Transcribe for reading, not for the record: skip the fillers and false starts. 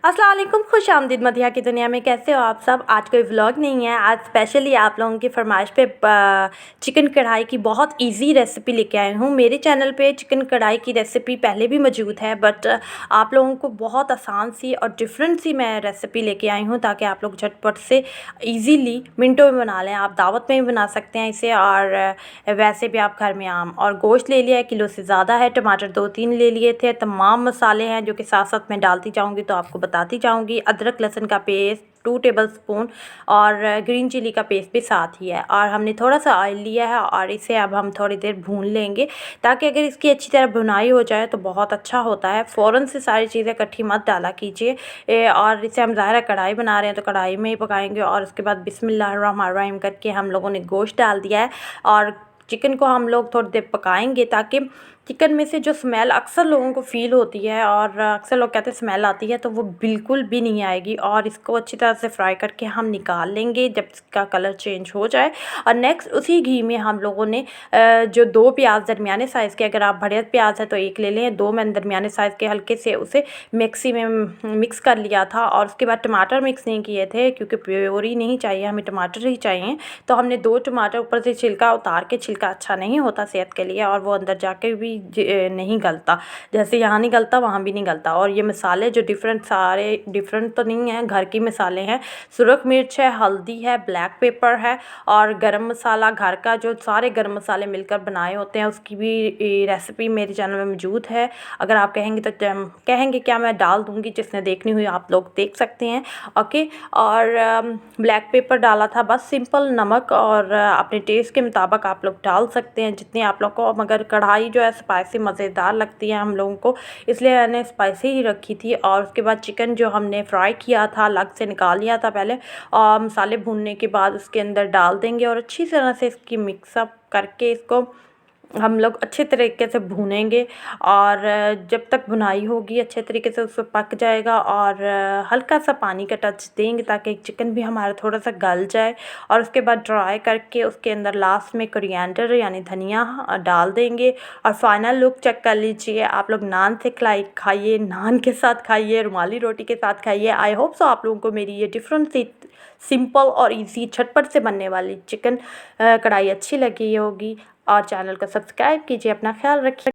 अस्सलाम वालेकुम, खुश आमदीद मदिहा की दुनिया में। कैसे हो आप सब। आज कोई व्लॉग नहीं है, आज स्पेशली आप लोगों की फरमाइश पे चिकन कढ़ाई की बहुत इजी रेसिपी लेके आई हूँ। मेरे चैनल पे चिकन कढ़ाई की रेसिपी पहले भी मौजूद है, बट आप लोगों को बहुत आसान सी और डिफरेंट सी मैं रेसिपी लेके आई हूँ ताकि आप लोग झटपट से इजीली मिनटों में बना लें। आप दावत में भी बना सकते हैं इसे, और वैसे भी आप घर में आम और गोश्त ले लिया है, किलो से ज़्यादा है। टमाटर 2-3 ले लिए थे। तमाम मसाले हैं जो कि साथ साथ मैं डालती जाऊँगी तो आपको बताती जाऊँगी। अदरक लहसुन का पेस्ट 2 टेबलस्पून और ग्रीन चिली का पेस्ट भी साथ ही है, और हमने थोड़ा सा ऑयल लिया है और इसे अब हम थोड़ी देर भून लेंगे ताकि अगर इसकी अच्छी तरह भुनाई हो जाए तो बहुत अच्छा होता है। फ़ौरन से सारी चीज़ें इकट्ठी मत डाला कीजिए। और इसे हम ज़ाहिर कढ़ाई बना रहे हैं तो कढ़ाई में ही पकाएंगे, और उसके बाद बिस्मिल्लाहिर्रहमानिर्रहीम करके हम लोगों ने गोश्त डाल दिया है और चिकन को हम लोग थोड़ी देर पकाएंगे ताकि चिकन में से जो स्मेल अक्सर लोगों को फ़ील होती है और अक्सर लोग कहते हैं स्मेल आती है, तो वो बिल्कुल भी नहीं आएगी। और इसको अच्छी तरह से फ्राई करके हम निकाल लेंगे जब इसका कलर चेंज हो जाए। और नेक्स्ट उसी घी में हम लोगों ने जो 2 प्याज दरमियाने साइज़ के, अगर आप बड़े प्याज है तो 1 ले लें, 2 मैंने दरमियाने साइज़ के हल्के से उसे मिक्सी में मिक्स कर लिया था। और उसके बाद टमाटर मिक्स नहीं किए थे क्योंकि प्योरी नहीं चाहिए, हमें टमाटर ही चाहिए। तो हमने 2 टमाटर ऊपर से छिलका उतार के, छिलका अच्छा नहीं होता सेहत के लिए और वो अंदर जाके भी नहीं गलता, जैसे यहाँ नहीं गलता वहाँ भी नहीं गलता। और ये मसाले जो सारे डिफरेंट तो नहीं हैं, घर के मसाले हैं। सुरख मिर्च है, हल्दी है, ब्लैक पेपर है और गरम मसाला, घर का जो सारे गरम मसाले मिलकर बनाए होते हैं उसकी भी रेसिपी मेरे चैनल में मौजूद है। अगर आप कहेंगे तो कहेंगे क्या, मैं डाल दूँगी, जिसने देखनी हुई आप लोग देख सकते हैं। ओके। और ब्लैक पेपर डाला था, बस सिंपल नमक, और अपने टेस्ट के मुताबिक आप लोग डाल सकते हैं जितनी आप लोग को। मगर कढ़ाई जो है स्पाइसी मज़ेदार लगती है हम लोगों को, इसलिए मैंने स्पाइसी ही रखी थी। और उसके बाद चिकन जो हमने फ्राई किया था अलग से निकाल लिया था पहले, और मसाले भूनने के बाद उसके अंदर डाल देंगे और अच्छी तरह से इसकी मिक्सअप करके इसको हम लोग अच्छे तरीके से भूनेंगे। और जब तक भुनाई होगी अच्छे तरीके से उसमें पक जाएगा, और हल्का सा पानी का टच देंगे ताकि चिकन भी हमारा थोड़ा सा गल जाए। और उसके बाद ड्राई करके उसके अंदर लास्ट में कोरिएंडर यानी धनिया डाल देंगे। और फाइनल लुक चेक कर लीजिए। आप लोग नान से खाइए, नान के साथ खाइए, रुमाली रोटी के साथ खाइए। आई होप सो आप लोगों को मेरी ये डिफरेंट सी सिंपल और इजी झटपट से बनने वाली चिकन कढ़ाई अच्छी लगी होगी। और चैनल को सब्सक्राइब कीजिए। अपना ख्याल रखिए।